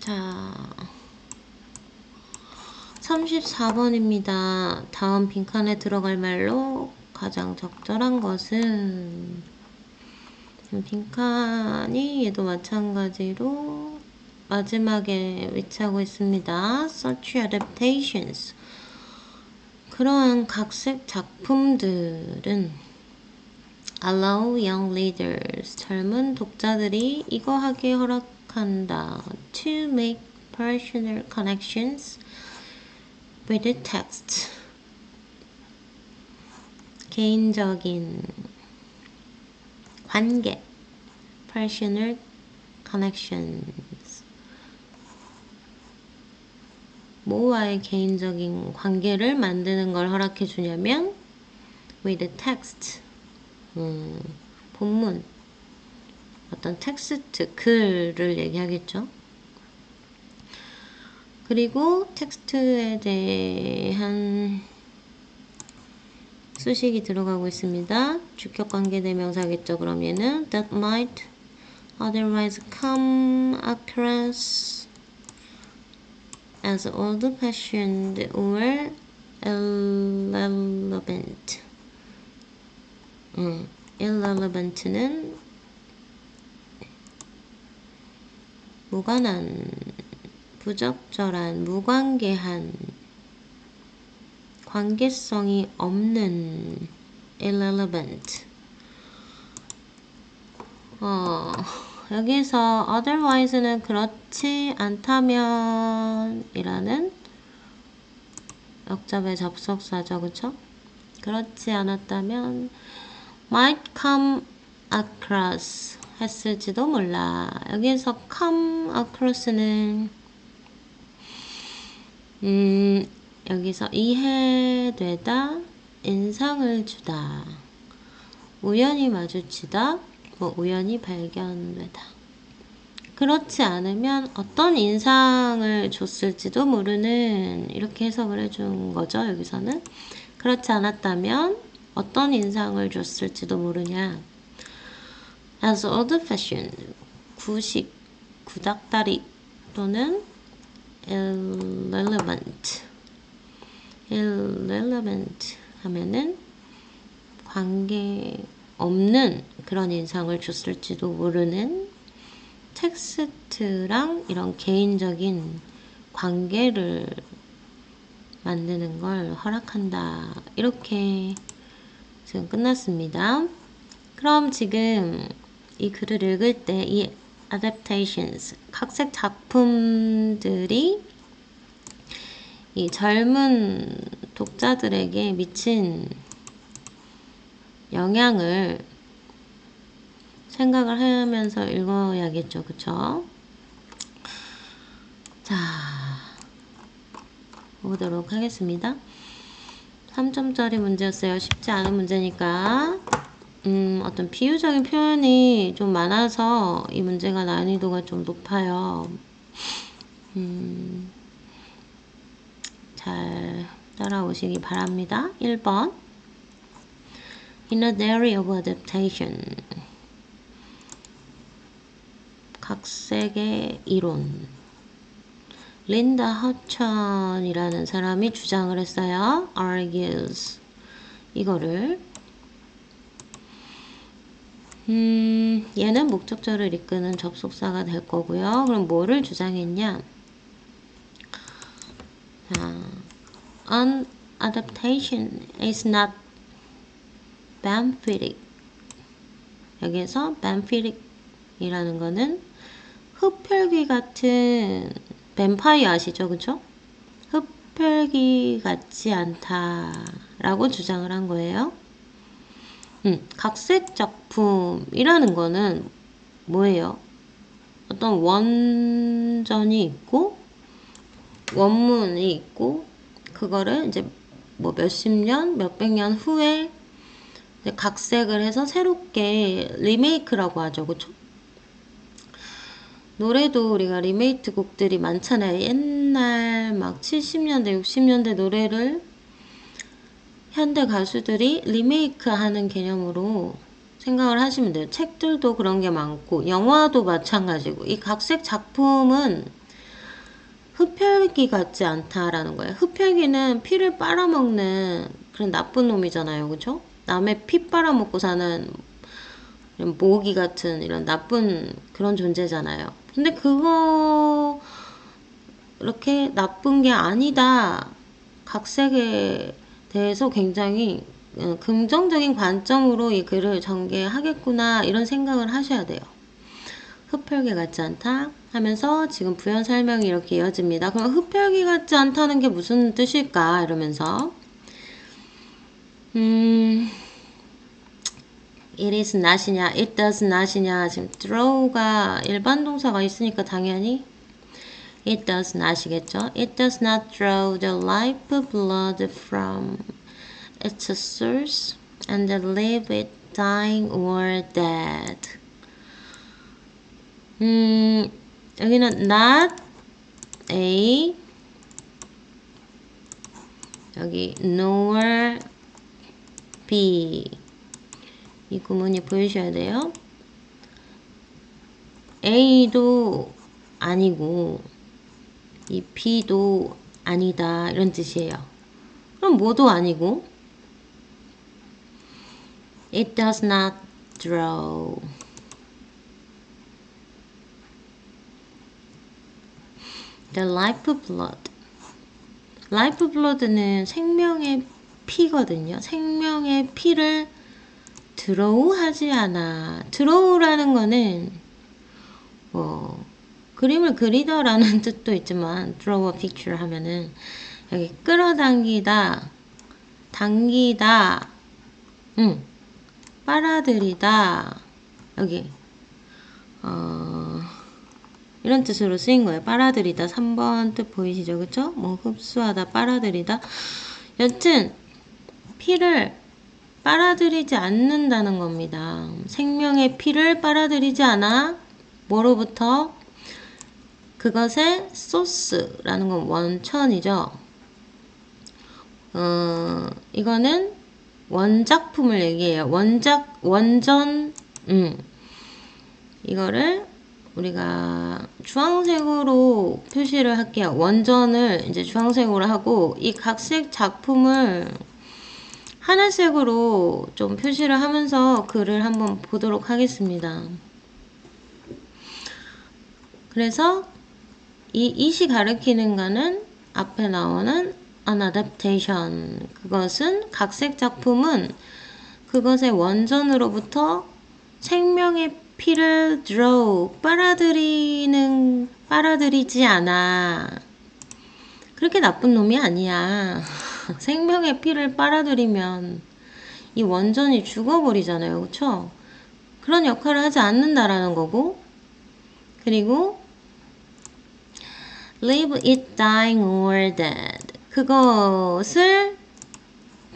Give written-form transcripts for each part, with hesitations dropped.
자, 34번입니다. 다음 빈칸에 들어갈 말로 가장 적절한 것은 빈칸이 얘도 마찬가지로 마지막에 위치하고 있습니다. Such adaptations. 그러한 각색 작품들은 allow young readers. 젊은 독자들이 이거 하기 허락한다. To make personal connections with the text. 개인적인 관계. personal connections. 뭐와의 개인적인 관계를 만드는 걸 허락해 주냐면 with the text. 본문. 어떤 텍스트, 글을 얘기하겠죠. 그리고 텍스트에 대한 수식이 들어가고 있습니다. 주격 관계 대명사겠죠. 그럼 얘는 that might otherwise come across as old-fashioned or irrelevant. irrelevant는 무관한, 부적절한, 무관계한, 관계성이 없는 irrelevant. 여기서 otherwise는 그렇지 않다면 이라는 역접의 접속사죠. 그쵸? 그렇지 않았다면 might come across 했을지도 몰라. 여기서 come across는 여기서 이해되다, 인상을 주다, 우연히 마주치다, 우연히 발견되다. 그렇지 않으면 어떤 인상을 줬을지도 모르는, 이렇게 해석을 해준 거죠. 여기서는 그렇지 않았다면 어떤 인상을 줬을지도 모르냐. as old-fashioned, 구식, 구닥다리 또는 irrelevant. irrelevant 하면은 관계 없는 그런 인상을 줬을지도 모르는 텍스트랑 이런 개인적인 관계를 만드는 걸 허락한다. 이렇게 지금 끝났습니다. 그럼 지금 이 글을 읽을 때 이 adaptations, 각색 작품들이 이 젊은 독자들에게 미친 영향을 생각을 하면서 읽어야겠죠. 그쵸? 자, 보도록 하겠습니다. 3점짜리 문제였어요. 쉽지 않은 문제니까 어떤 비유적인 표현이 좀 많아서 이 문제가 난이도가 좀 높아요. 잘 따라오시기 바랍니다. 1번 In a theory of adaptation, 각색의 이론. 린다 허천이라는 사람이 주장을 했어요. argues. 이거를 얘는 목적절을 이끄는 접속사가 될 거고요. 그럼 뭐를 주장했냐? 자, an adaptation is not benefit. 여기서 benefit 이라는 거는 흡혈귀 같은 뱀파이어 아시죠? 그쵸? 흡혈귀 같지 않다라고 주장을 한 거예요. 각색 작품이라는 거는 뭐예요? 어떤 원전이 있고 원문이 있고 그거를 이제 뭐 몇십 년, 몇백 년 후에 각색을 해서 새롭게 리메이크라고 하죠. 그쵸? 노래도 우리가 리메이크 곡들이 많잖아요. 옛날 막 70년대, 60년대 노래를 현대 가수들이 리메이크 하는 개념으로 생각을 하시면 돼요. 책들도 그런 게 많고 영화도 마찬가지고 이 각색 작품은 흡혈귀 같지 않다라는 거예요. 흡혈귀는 피를 빨아먹는 그런 나쁜 놈이잖아요. 그죠? 남의 피 빨아먹고 사는 이런 모기 같은 이런 나쁜 그런 존재잖아요. 근데 그거 이렇게 나쁜 게 아니다. 각색에 대해서 굉장히 긍정적인 관점으로 이 글을 전개하겠구나 이런 생각을 하셔야 돼요. 흡혈귀 같지 않다 하면서 지금 부연 설명이 이렇게 이어집니다. 그럼 흡혈귀 같지 않다는 게 무슨 뜻일까 이러면서 it is not이냐 it does not이냐 지금 throw가 일반 동사가 있으니까 당연히 it does not이겠죠. It does not draw the lifeblood from its source and leave it dying or dead. 여기는 not a 여기 nor b 이 구문이 보이셔야 돼요. A도 아니고 이 B도 아니다 이런 뜻이에요. 그럼 뭐도 아니고 It does not draw the lifeblood. lifeblood는 생명의 피거든요. 생명의 피를 드로우하지 않아. 드로우라는 거는 그림을 그리다라는 뜻도 있지만 draw a picture 하면은 여기 끌어당기다, 당기다, 빨아들이다 여기 이런 뜻으로 쓰인 거예요. 빨아들이다 3번 뜻 보이시죠? 그쵸? 뭐 흡수하다, 빨아들이다. 여튼 피를 빨아들이지 않는다는 겁니다. 생명의 피를 빨아들이지 않아 뭐로부터? 그것의 소스라는 건 원천이죠. 이거는 원작품을 얘기해요. 원전, 이거를 우리가 주황색으로 표시를 할게요. 원전을 이제 주황색으로 하고 이 각색 작품을 하늘색으로 좀 표시를 하면서 글을 한번 보도록 하겠습니다. 그래서 이 it이 가리키는 거는 앞에 나오는 an adaptation. 그것은 각색 작품은 그것의 원전으로부터 생명의 피를 draw 빨아들이지 않아. 그렇게 나쁜 놈이 아니야. 생명의 피를 빨아들이면 이 원전이 죽어버리잖아요. 그쵸? 그런 역할을 하지 않는다라는 거고, 그리고 leave it dying or dead. 그것을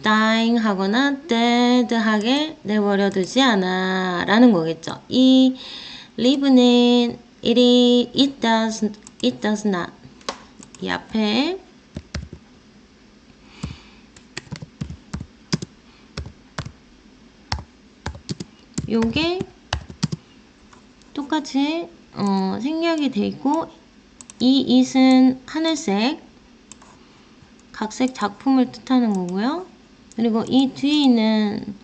dying 하거나 dead 하게 내버려 두지 않아 라는 거겠죠. 이 leave는 it does not. 이 앞에 요게 똑같이 생략이 돼 있고 이 it은 하늘색 각색 작품을 뜻하는 거고요. 그리고 이 뒤에 있는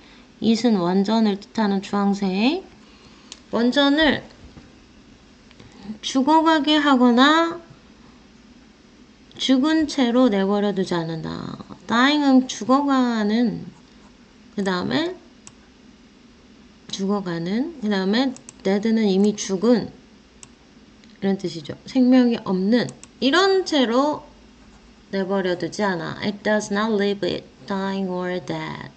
it은 원전을 뜻하는 주황색. 원전을 죽어가게 하거나 죽은 채로 내버려 두지 않는다. dying은 죽어가는, 그 다음에 dead는 이미 죽은 이런 뜻이죠. 생명이 없는 이런 채로 내버려 두지 않아. It does not leave it dying or dead.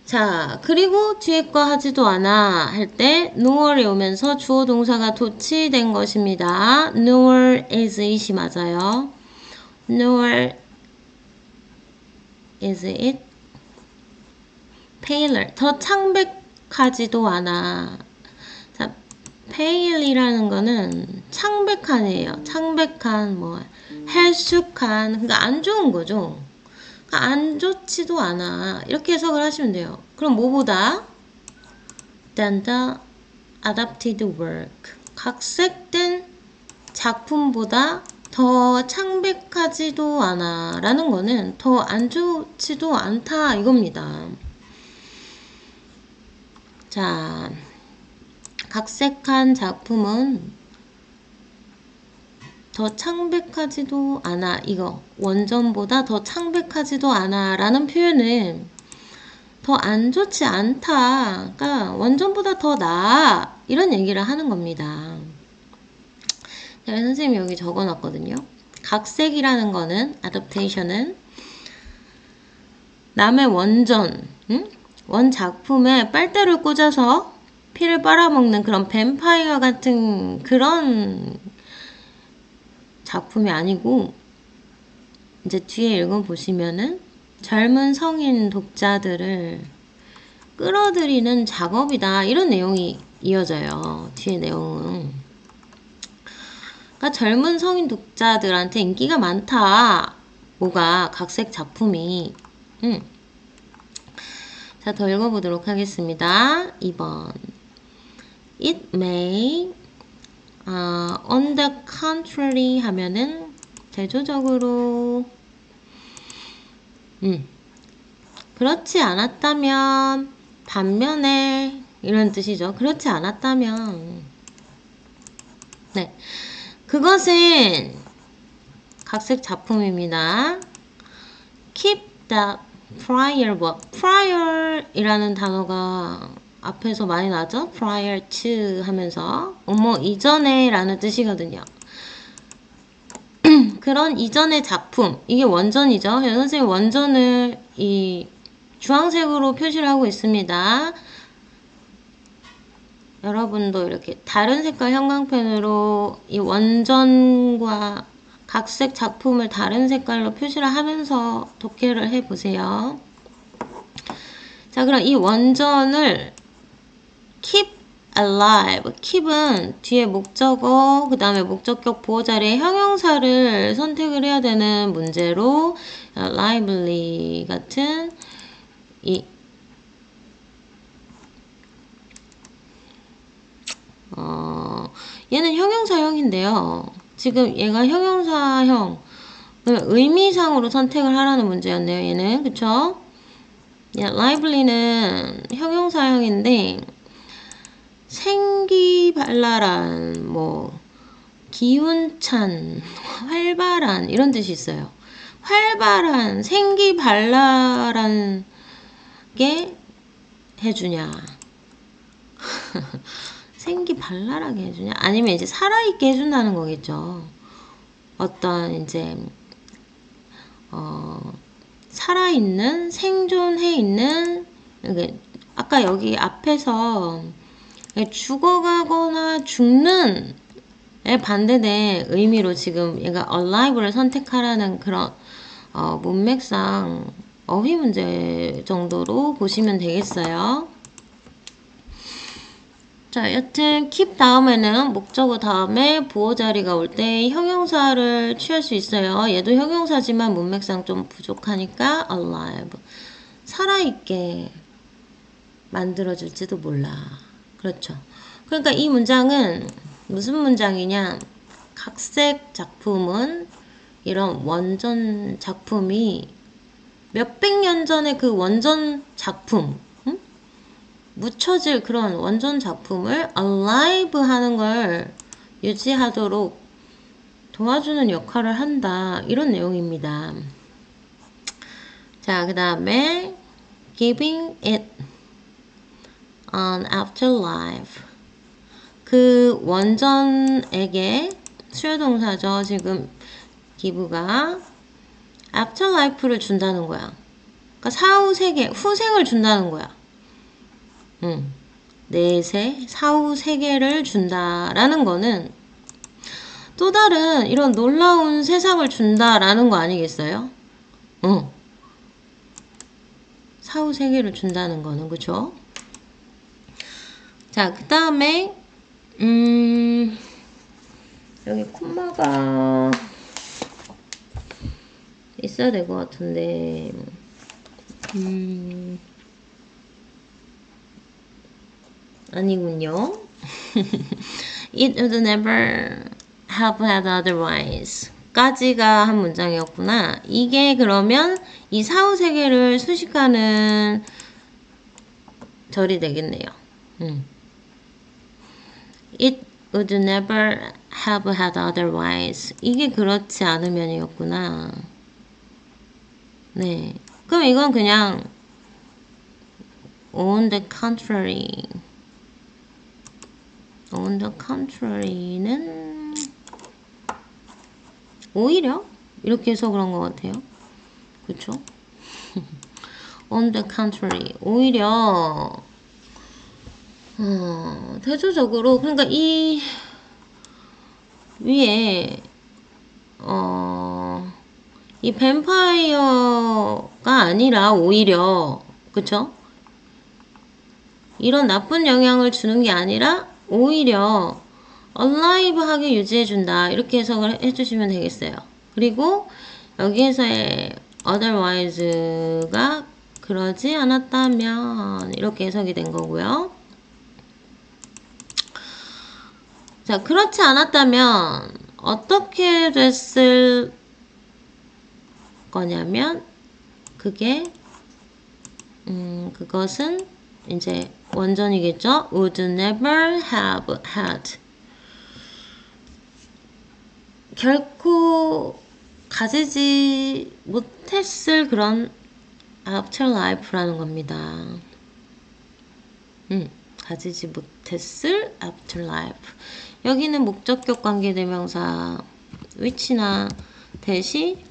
자, 그리고 뒤에 거 하지도 않아 할 때 nor이 오면서 주어 동사가 도치된 것입니다. nor is it이 맞아요. nor is it paler. 더 창백하지도 않아. 자, pale이라는 거는 창백한이에요. 창백한, 헬쑥한, 그러니까 안 좋은 거죠. 그러니까 안 좋지도 않아. 이렇게 해석을 하시면 돼요. 그럼 뭐보다? than the adapted work. 각색된 작품보다 더 창백하지도 않아 라는 거는 더 안 좋지도 않다 이겁니다. 자, 각색한 작품은 더 창백하지도 않아, 이거 원전보다 더 창백하지도 않아 라는 표현은 더 안 좋지 않다, 그러니까 원전보다 더 나아 이런 얘기를 하는 겁니다. 자, 선생님이 여기 적어놨거든요. 각색이라는 거는, adaptation은 남의 원전, 원작품에 빨대를 꽂아서 피를 빨아먹는 그런 뱀파이어 같은 그런 작품이 아니고, 이제 뒤에 읽어보시면은 젊은 성인 독자들을 끌어들이는 작업이다 이런 내용이 이어져요. 뒤에 내용은. 그러니까 젊은 성인 독자들한테 인기가 많다. 뭐가 각색 작품이. 자, 더 읽어보도록 하겠습니다. 2번. It may on the contrary 하면은 대조적으로 그렇지 않았다면, 반면에 이런 뜻이죠. 그렇지 않았다면, 네, 그것은 각색 작품입니다. Keep the prior work. prior 이라는 단어가 앞에서 많이 나죠? prior to 하면서 이전에 라는 뜻이거든요. 그런 이전의 작품, 이게 원전이죠. 선생님 원전을 이 주황색으로 표시를 하고 있습니다. 여러분도 이렇게 다른 색깔 형광펜으로 이 원전과 각색 작품을 다른 색깔로 표시를 하면서 독해를 해보세요. 자, 그럼 이 원전을 keep alive. keep은 뒤에 목적어, 그 다음에 목적격 보호 자리에 형용사를 선택을 해야 되는 문제로 lively 같은 얘는 형용사형인데요. 지금 얘가 형용사형, 의미상으로 선택을 하라는 문제였네요. 얘는, 그쵸? lively는 형용사형인데 생기발랄한, 기운찬, 활발한 이런 뜻이 있어요. 활발한, 생기발랄한 게 해주냐? 생기발랄하게 해주냐? 아니면 이제 살아있게 해준다는 거겠죠. 어떤 이제 살아있는, 생존해 있는, 아까 여기 앞에서 죽어가거나 죽는 에 반대된 의미로 지금 얘가 alive를 선택하라는 그런 문맥상 어휘 문제 정도로 보시면 되겠어요. 자, 여튼 keep 다음에는 목적어 다음에 보호 자리가 올 때 형용사를 취할 수 있어요. 얘도 형용사지만 문맥상 좀 부족하니까 alive. 살아있게 만들어줄지도 몰라. 그렇죠. 그러니까 이 문장은 무슨 문장이냐? 각색 작품은 이런 원전 작품이 몇백 년 전에 그 원전 작품, 묻혀질 그런 원전 작품을 alive 하는 걸 유지하도록 도와주는 역할을 한다. 이런 내용입니다. 자, 그 다음에 giving it an afterlife. 그 원전에게 수요동사죠. 지금 기부가 afterlife를 준다는 거야. 그러니까 사후 세계, 후생을 준다는 거야. 내세, 사후 세계를 준다라는 거는 또 다른 이런 놀라운 세상을 준다라는 거 아니겠어요? 사후 세계를 준다는 거는, 그쵸? 자, 그 다음에 여기 콤마가 있어야 될 것 같은데 아니군요. It would never have had otherwise 까지가 한 문장이었구나. 이게 그러면 이 사후 세계를 수식하는 절이 되겠네요. It would never have had otherwise. 이게 그렇지 않으면이었구나. 네. 그럼 이건 그냥 on the contrary. on the contrary는 오히려 이렇게 해서 그런 것 같아요. 그쵸? on the contrary. 오히려 대조적으로 그러니까 이 위에 이 뱀파이어가 아니라 오히려 그쵸? 이런 나쁜 영향을 주는 게 아니라 오히려 alive하게 유지해준다. 이렇게 해석을 해주시면 되겠어요. 그리고 여기에서의 otherwise가 그러지 않았다면 이렇게 해석이 된 거고요. 자, 그렇지 않았다면 어떻게 됐을 거냐면 그것은 이제 원전이겠죠. would never have had. 결코 가지지 못했을 그런 afterlife라는 겁니다. 가지지 못했을 afterlife. 여기는 목적격 관계대명사 which나 that이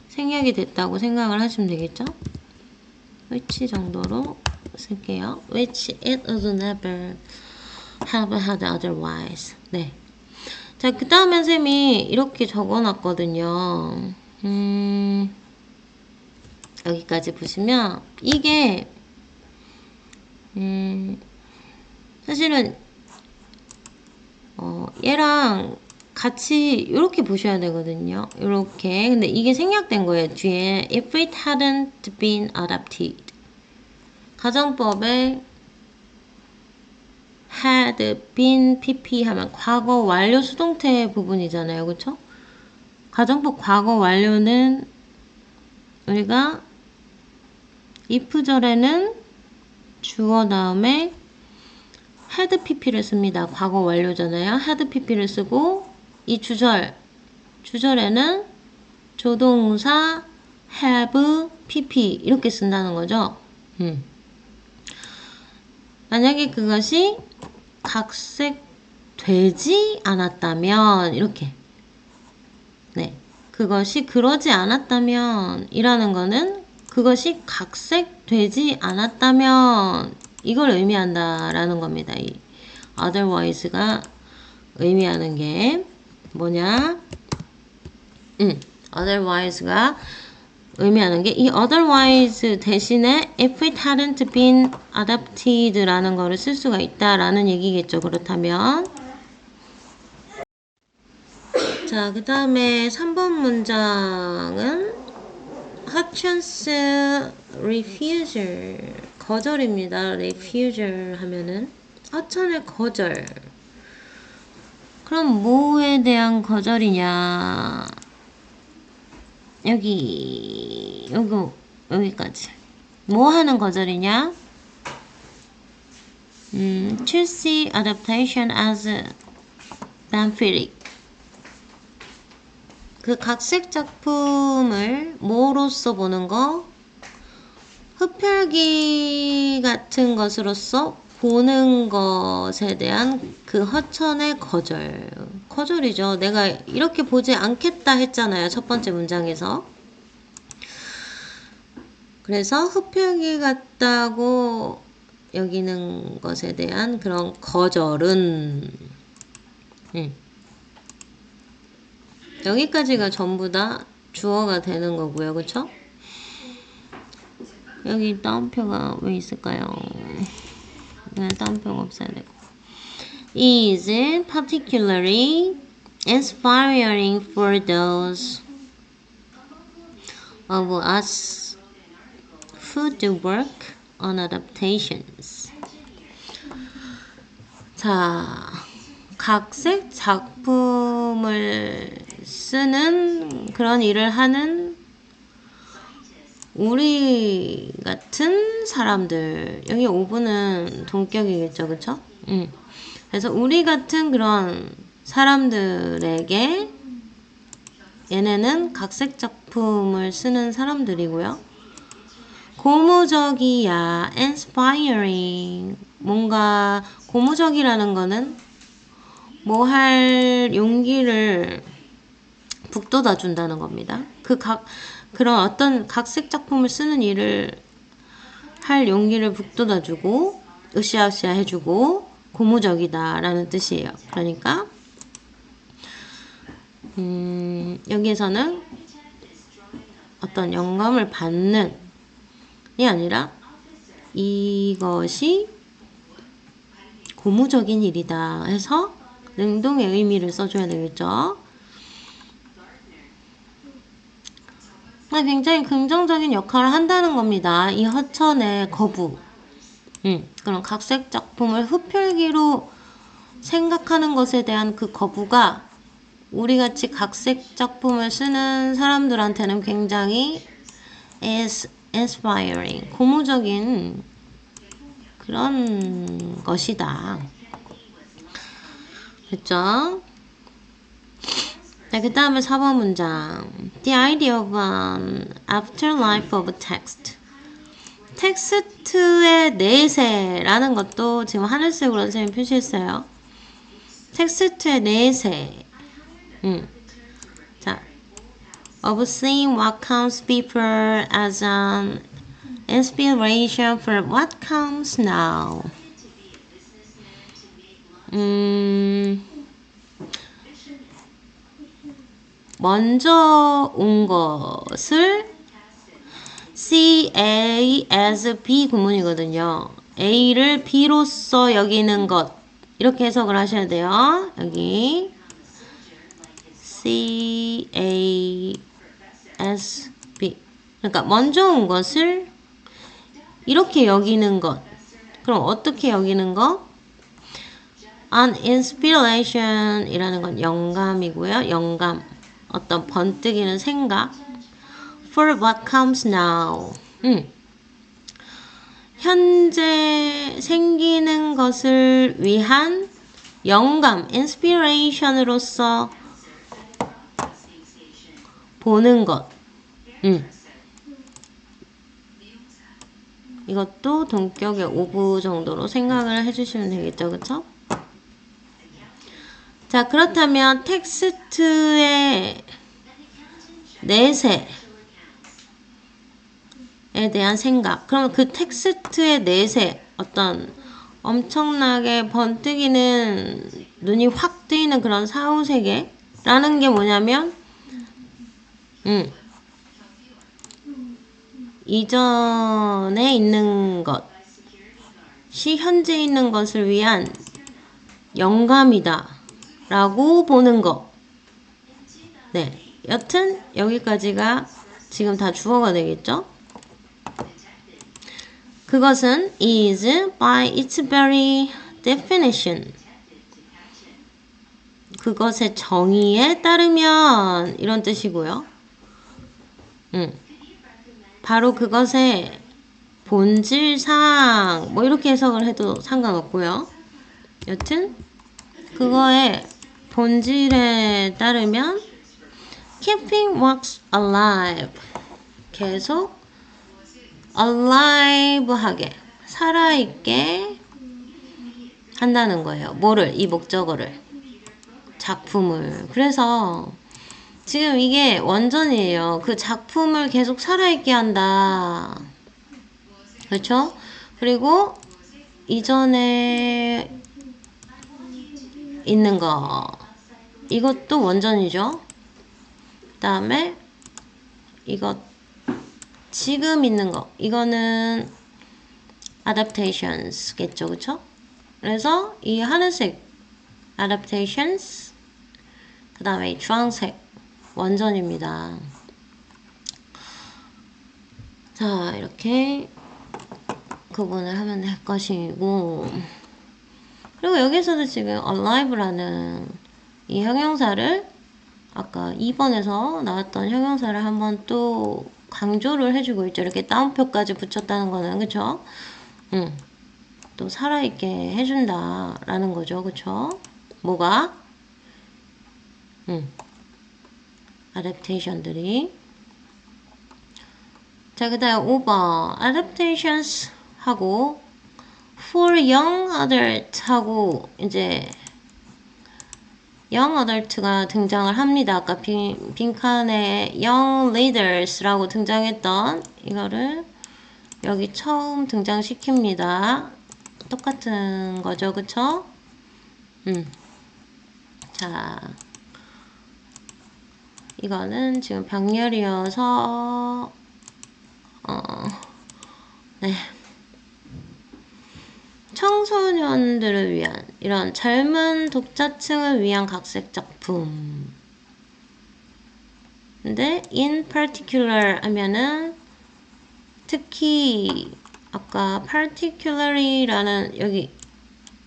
생략이 됐다고 생각을 하시면 되겠죠? which 정도로 쓸게요. which it would never have had otherwise. 네. 자, 그 다음에 쌤이 이렇게 적어놨거든요. 여기까지 보시면 이게 사실은 얘랑 같이 이렇게 보셔야 되거든요. 이렇게. 근데 이게 생략된 거예요. 뒤에 if it hadn't been adopted. 가정법에 had been pp 하면 과거 완료 수동태 부분이잖아요. 그쵸? 가정법 과거 완료는 우리가 if절에는 주어 다음에 had pp를 씁니다. 과거 완료잖아요. had pp를 쓰고 이 주절에는 조동사 have pp 이렇게 쓴다는 거죠. 만약에 그것이 각색되지 않았다면 이렇게 네, 그것이 그러지 않았다면 이라는 거는 그것이 각색되지 않았다면 이걸 의미한다라는 겁니다. 이 otherwise가 의미하는 게 뭐냐? otherwise가 의미하는 게 이 otherwise 대신에 if it hadn't been adopted라는 거를 쓸 수가 있다라는 얘기겠죠. 그렇다면 자, 그 다음에 3번 문장은 Hutchins refusal 거절입니다. refusal 하면은 허천의 거절. 그럼 뭐에 대한 거절이냐? 여기까지. 뭐 하는 거절이냐? Chelsea adaptation as benefit. 그 각색 작품을 뭐로서 보는 거? 흡혈귀 같은 것으로서 보는 것에 대한 그 허천의 거절. 거절이죠. 내가 이렇게 보지 않겠다 했잖아요. 첫 번째 문장에서. 그래서 흡혈귀 같다고 여기는 것에 대한 그런 거절은 여기까지가 전부 다 주어가 되는 거고요. 그쵸? 여기 따옴표가 왜 있을까요? 따옴표가 없어야 되고. Is particularly inspiring for those of us who do work on adaptations. 자, 각색 작품을 쓰는 그런 일을 하는 우리 같은 사람들. 여기 5분은 동격이겠죠, 그쵸? 그래서 우리 같은 그런 사람들에게 얘네는 각색 작품을 쓰는 사람들이고요. 고무적이야, inspiring. 뭔가 고무적이라는 거는 뭐 할 용기를 북돋아 준다는 겁니다. 그런 어떤 각색 작품을 쓰는 일을 할 용기를 북돋아 주고 으쌰으쌰 해주고 고무적이다 라는 뜻이에요. 그러니까 여기에서는 어떤 영감을 받는 이 아니라 이것이 고무적인 일이다 해서 능동의 의미를 써줘야 되겠죠. 굉장히 긍정적인 역할을 한다는 겁니다. 이 허천의 거부. 그런 각색 작품을 흡혈귀로 생각하는 것에 대한 그 거부가 우리같이 각색 작품을 쓰는 사람들한테는 굉장히 inspiring, 고무적인 그런 것이다. 됐죠? 자, 그 다음에 4번 문장. The idea of an afterlife of text. 텍스트의 내세라는 것도 지금 하늘색으로 선생님이 표시했어요. 텍스트의 내세. 자, of seeing what comes before as an inspiration for what comes now. 먼저 온 것을 C, A as B 구문이거든요. A를 B로서 여기는 것. 이렇게 해석을 하셔야 돼요. 여기 C, A as B. 그러니까 먼저 온 것을 이렇게 여기는 것. 그럼 어떻게 여기는 것? An inspiration 이라는 건 영감이고요. 영감. 어떤 번뜩이는 생각. For what comes now. 현재 생기는 것을 위한 영감, inspiration으로서 보는 것. 이것도 동격의 5부 정도로 생각을 해주시면 되겠죠, 그쵸? 자, 그렇다면 텍스트의 내세에 대한 생각. 그럼 그 텍스트의 내세, 어떤 엄청나게 번뜩이는 눈이 확 뜨이는 그런 사후세계라는 게 뭐냐면 이전에 있는 것이 현재 있는 것을 위한 영감이다 라고 보는 거. 네, 여튼 여기까지가 지금 다 주어가 되겠죠? 그것은 is by its very definition. 그것의 정의에 따르면 이런 뜻이고요. 바로 그것의 본질상 뭐 이렇게 해석을 해도 상관없고요. 여튼 그거의 본질에 따르면 keeping what alive. 계속 alive하게 살아있게 한다는 거예요. 뭐를? 이 목적어를. 작품을. 그래서 지금 이게 원전이에요. 그 작품을 계속 살아있게 한다. 그렇죠? 그리고 이전에 있는 거. 이것도 원전이죠. 그 다음에 이것 지금 있는 거. 이거는 adaptations겠죠. 그쵸? 그래서 이 하늘색 adaptations 그 다음에 이 주황색 원전입니다. 자, 이렇게 구분을 하면 될 것이고 그리고 여기서도 지금 alive라는 이 형용사를 아까 2번에서 나왔던 형용사를 한번 또 강조를 해주고 있죠. 이렇게 따옴표까지 붙였다는 거는, 그쵸? 또 살아있게 해준다라는 거죠. 그쵸? 뭐가? adaptation들이. 자, 그 다음 5번. adaptations 하고 for young adult 하고 이제 young adult가 등장을 합니다. 아까 빈칸에 young leaders라고 등장했던 이거를 여기 처음 등장시킵니다. 똑같은 거죠, 그쵸? 자, 이거는 지금 병렬이어서 네. 청소년들을 위한 이런 젊은 독자층을 위한 각색 작품. 근데 in particular 하면은 특히 아까 particularly라는 여기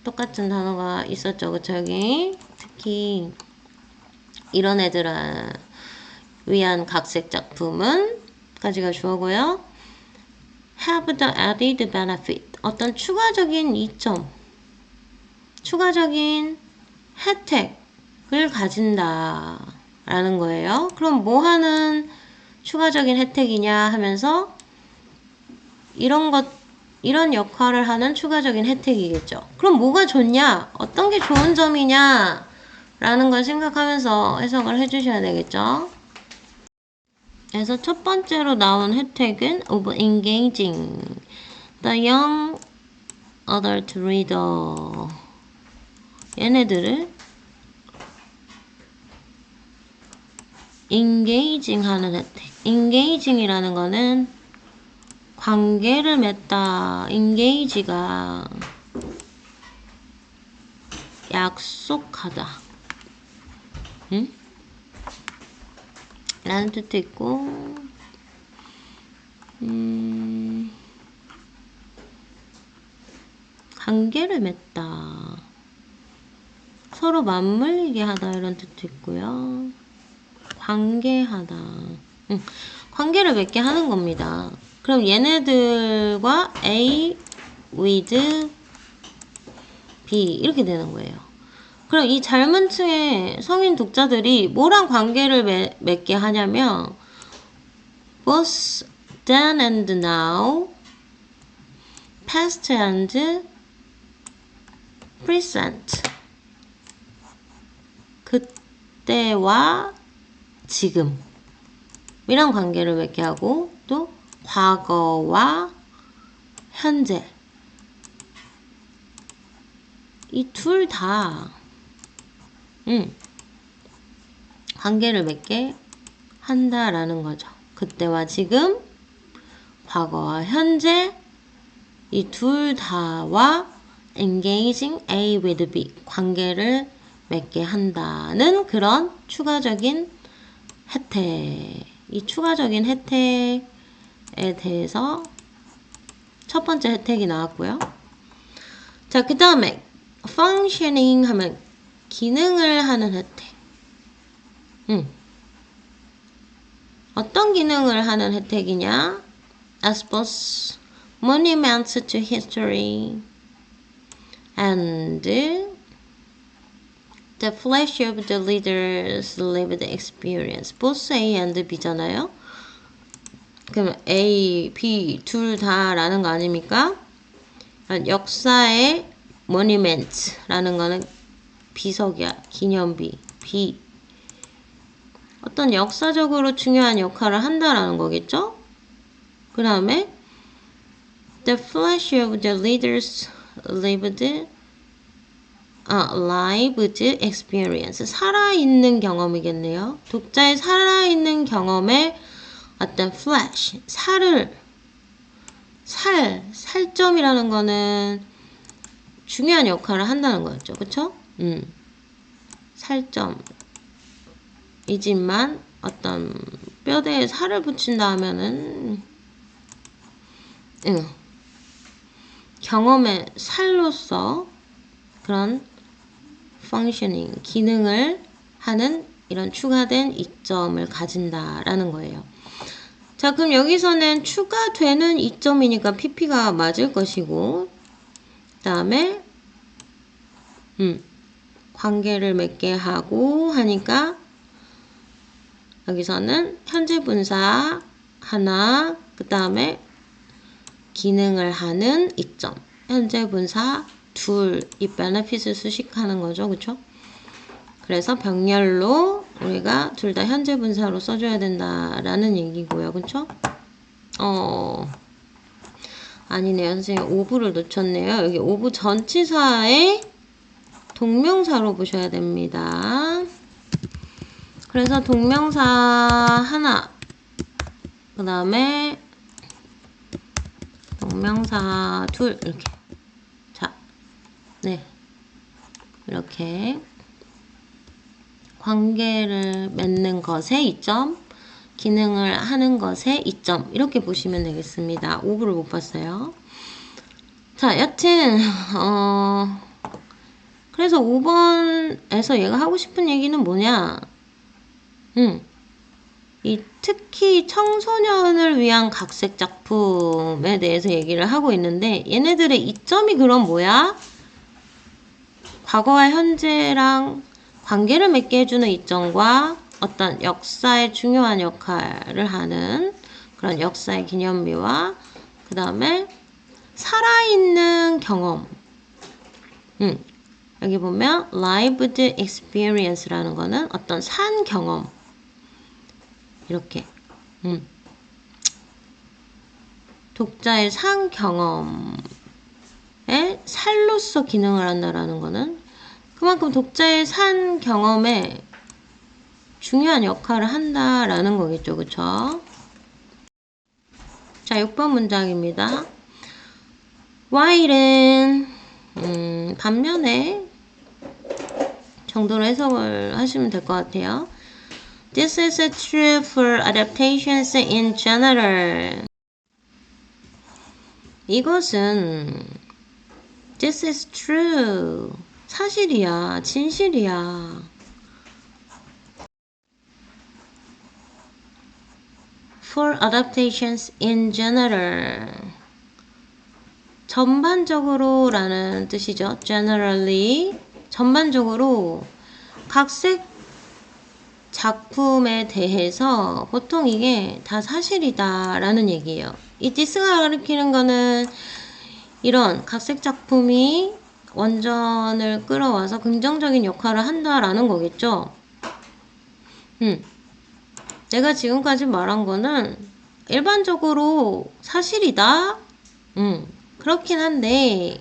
똑같은 단어가 있었죠. 그쵸? 여기 특히 이런 애들을 위한 각색 작품은 까지가 주어고요. have the added benefit 어떤 추가적인 이점, 추가적인 혜택을 가진다 라는 거예요. 그럼 뭐 하는 추가적인 혜택이냐 하면서 이런 역할을 하는 추가적인 혜택이겠죠. 그럼 뭐가 좋냐? 어떤 게 좋은 점이냐? 라는 걸 생각하면서 해석을 해주셔야 되겠죠. 그래서 첫 번째로 나온 혜택은 of engaging the young adult reader. 얘네들을 engaging 하는 혜택. engaging이라는 거는 관계를 맺다. engage가 약속하다. 라는 뜻도 있고, 관계를 맺다. 서로 맞물리게 하다. 이런 뜻도 있고요. 관계하다. 관계를 맺게 하는 겁니다. 그럼 얘네들과 A with B 이렇게 되는 거예요. 그럼 이 젊은 층의 성인 독자들이 뭐랑 관계를 맺게 하냐면 both then and now, past and present. 그때와 지금 이랑 관계를 맺게 하고 또 과거와 현재 이 둘 다 관계를 맺게 한다라는 거죠. 그때와 지금, 과거와 현재 이 둘 다와 engaging A with B 관계를 맺게 한다는 그런 추가적인 혜택. 이 추가적인 혜택에 대해서 첫 번째 혜택이 나왔고요. 자, 그 다음에 functioning 하면 기능을 하는 혜택. 어떤 기능을 하는 혜택이냐? As both monuments to history and the flash of the leader's lived experience. Both A and B잖아요. 그러면 A, B 둘 다라는 거 아닙니까? 역사의 monument라는 거는 비석이야. 기념비. B. 어떤 역사적으로 중요한 역할을 한다라는 거겠죠? 그 다음에 the flash of the leader's lived experience. 살아있는 경험이겠네요. 독자의 살아있는 경험에 어떤 flash, 살점이라는 거는 중요한 역할을 한다는 거였죠. 그쵸? 살점이지만 어떤 뼈대에 살을 붙인다 하면은 경험의 살로서 그런 functioning, 기능을 하는 이런 추가된 이점을 가진다라는 거예요. 자, 그럼 여기서는 추가되는 이점이니까 pp가 맞을 것이고, 그 다음에 관계를 맺게 하고 하니까 여기서는 현재 분사 하나, 그 다음에 기능을 하는 이점, 현재 분사 둘, 이 benefit을 수식하는 거죠. 그쵸? 그래서 병렬로 우리가 둘 다 현재 분사로 써줘야 된다라는 얘기고요. 그쵸? 아니네요. 선생님 오브를 놓쳤네요. 여기 오브 전치사의 동명사로 보셔야 됩니다. 그래서 동명사 하나, 그 다음에 동명사 둘, 이렇게. 자, 네. 이렇게 관계를 맺는 것에 이점, 기능을 하는 것에 이점, 이렇게 보시면 되겠습니다. 오브를 못 봤어요. 자, 여튼 그래서 5번에서 얘가 하고 싶은 얘기는 뭐냐? 이 특히 청소년을 위한 각색 작품에 대해서 얘기를 하고 있는데, 얘네들의 이점이 그럼 뭐야? 과거와 현재랑 관계를 맺게 해주는 이점과 어떤 역사의 중요한 역할을 하는 그런 역사의 기념비와 그 다음에 살아있는 경험. 여기 보면 lived experience라는 거는 어떤 산 경험. 이렇게 독자의 산 경험에 살로서 기능을 한다라는 거는 그만큼 독자의 산 경험에 중요한 역할을 한다라는 거겠죠. 그쵸? 자, 6번 문장입니다. while은 반면에 정도로 해석을 하시면 될 것 같아요. This is true for adaptations in general. 이것은 This is true. 사실이야. 진실이야. For adaptations in general. 전반적으로 라는 뜻이죠. Generally. 전반적으로 각색 작품에 대해서 보통 이게 다 사실이다 라는 얘기예요. 이 this가 가리키는 거는 이런 각색 작품이 원전을 끌어와서 긍정적인 역할을 한다라는 거겠죠. 내가 지금까지 말한 거는 일반적으로 사실이다. 그렇긴 한데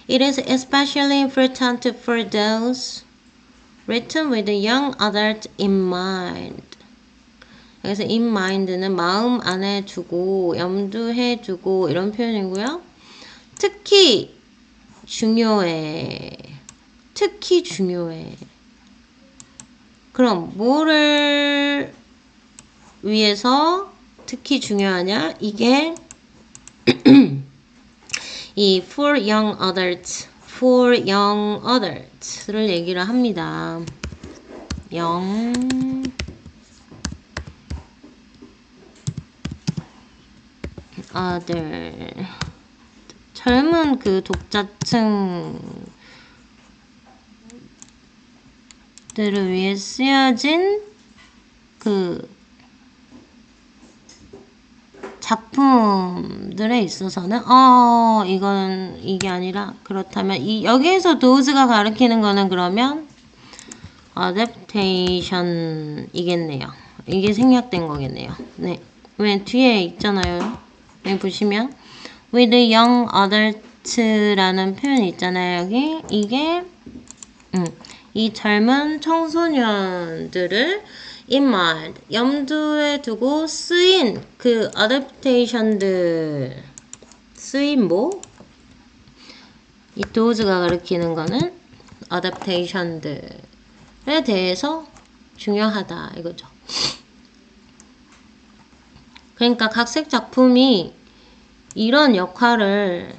It is especially important for those written with a young adult in mind. 그래서 in mind는 마음 안에 두고 염두해 두고 이런 표현이고요. 특히 중요해. 특히 중요해. 그럼 뭐를 위해서 특히 중요하냐? 이게 이 for young adults를 얘기를 합니다. young adult 젊은 그 독자층들을 위해 쓰여진 그 작품들에 있어서는 이건 이게 아니라 그렇다면 이 여기에서 does가 가리키는 거는 그러면 adaptation이겠네요. 이게 생략된 거겠네요. 네. 왜 뒤에 있잖아요. 여기 보시면 with young adult라는 표현이 있잖아요. 여기 이게 이 젊은 청소년들을 in mind, 염두에 두고 쓰인 그 adaptation들, 쓰인 뭐? 이 does가 가리키는 거는 adaptation들에 대해서 중요하다 이거죠. 그러니까 각색 작품이 이런 역할을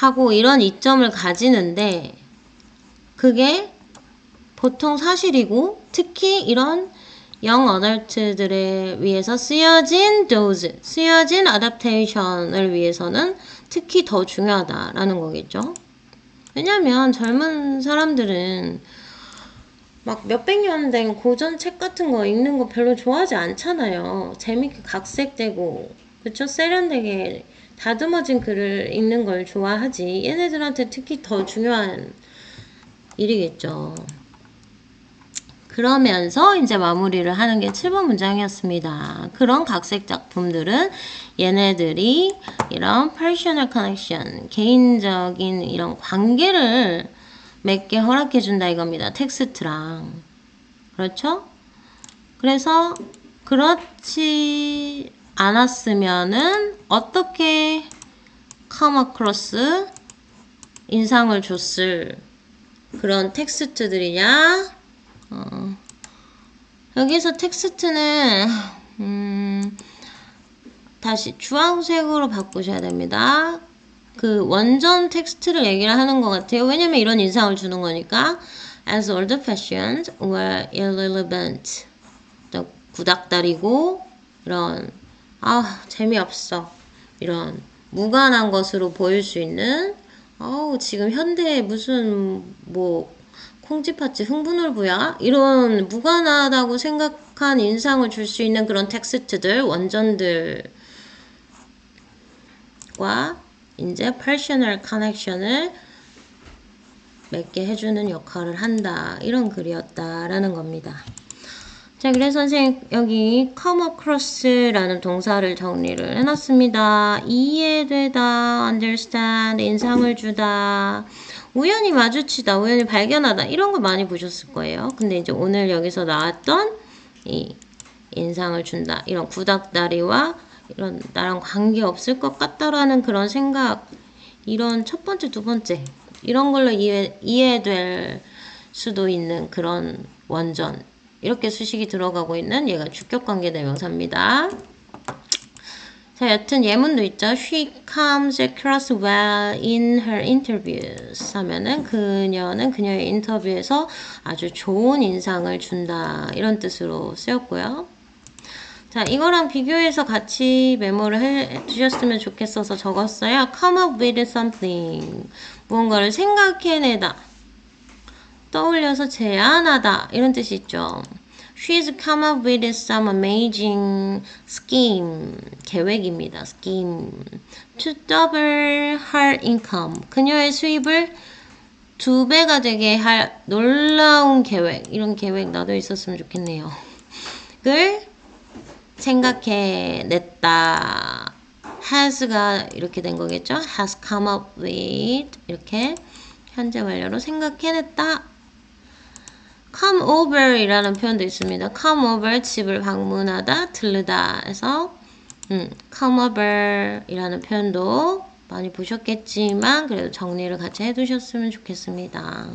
하고 이런 이점을 가지는데 그게 보통 사실이고 특히 이런 young adult들에 위해서 쓰여진 dose, 쓰여진 adaptation을 위해서는 특히 더 중요하다라는 거겠죠. 왜냐면 젊은 사람들은 막 몇백 년 된 고전 책 같은 거 읽는 거 별로 좋아하지 않잖아요. 재밌게 각색되고 그쵸? 세련되게 다듬어진 글을 읽는 걸 좋아하지. 얘네들한테 특히 더 중요한 일이겠죠. 그러면서 이제 마무리를 하는 게 7번 문장이었습니다. 그런 각색 작품들은 얘네들이 이런 personal connection, 개인적인 이런 관계를 맺게 허락해준다 이겁니다. 텍스트랑. 그렇죠? 그래서 그렇지 않았으면은 어떻게 come across 인상을 줬을 그런 텍스트들이냐? 여기서 텍스트는 다시 주황색으로 바꾸셔야 됩니다. 그 원전 텍스트를 얘기를 하는 것 같아요. 왜냐면 이런 인상을 주는 거니까. As old fashions were irrelevant. 또 구닥다리고 이런 재미없어. 이런 무관한 것으로 보일 수 있는 지금 현대에 무슨 뭐 콩쥐팥쥐 흥분을부야 이런 무관하다고 생각한 인상을 줄 수 있는 그런 텍스트들 원전들과 이제 personal connection을 맺게 해주는 역할을 한다 이런 글이었다라는 겁니다. 자, 그래서 선생님 여기 come across라는 동사를 정리를 해놨습니다. 이해되다, understand, 인상을 주다, 우연히 마주치다, 우연히 발견하다 이런 거 많이 보셨을 거예요. 근데 이제 오늘 여기서 나왔던 이 인상을 준다, 이런 구닥다리와 이런 나랑 관계 없을 것 같다라는 그런 생각, 이런 첫 번째, 두 번째 이런 걸로 이해될 수도 있는 그런 원전 이렇게 수식이 들어가고 있는 얘가 주격관계 대명사입니다. 자, 여튼 예문도 있죠. She comes across well in her interviews 하면은 그녀는 그녀의 인터뷰에서 아주 좋은 인상을 준다 이런 뜻으로 쓰였고요. 자, 이거랑 비교해서 같이 메모를 해 두셨으면 좋겠어서 적었어요. Come up with something. 무언가를 생각해내다. 떠올려서 제안하다. 이런 뜻이 있죠. She's come up with some amazing scheme. 계획입니다. scheme. To double her income. 그녀의 수입을 2배가 되게 할 놀라운 계획. 이런 계획 나도 있었으면 좋겠네요. 을 생각해냈다. has가 이렇게 된 거겠죠? has come up with 이렇게 현재 완료로 생각해냈다. come over 이라는 표현도 있습니다. come over 집을 방문하다, 들르다 해서 come over 이라는 표현도 많이 보셨겠지만 그래도 정리를 같이 해두셨으면 좋겠습니다.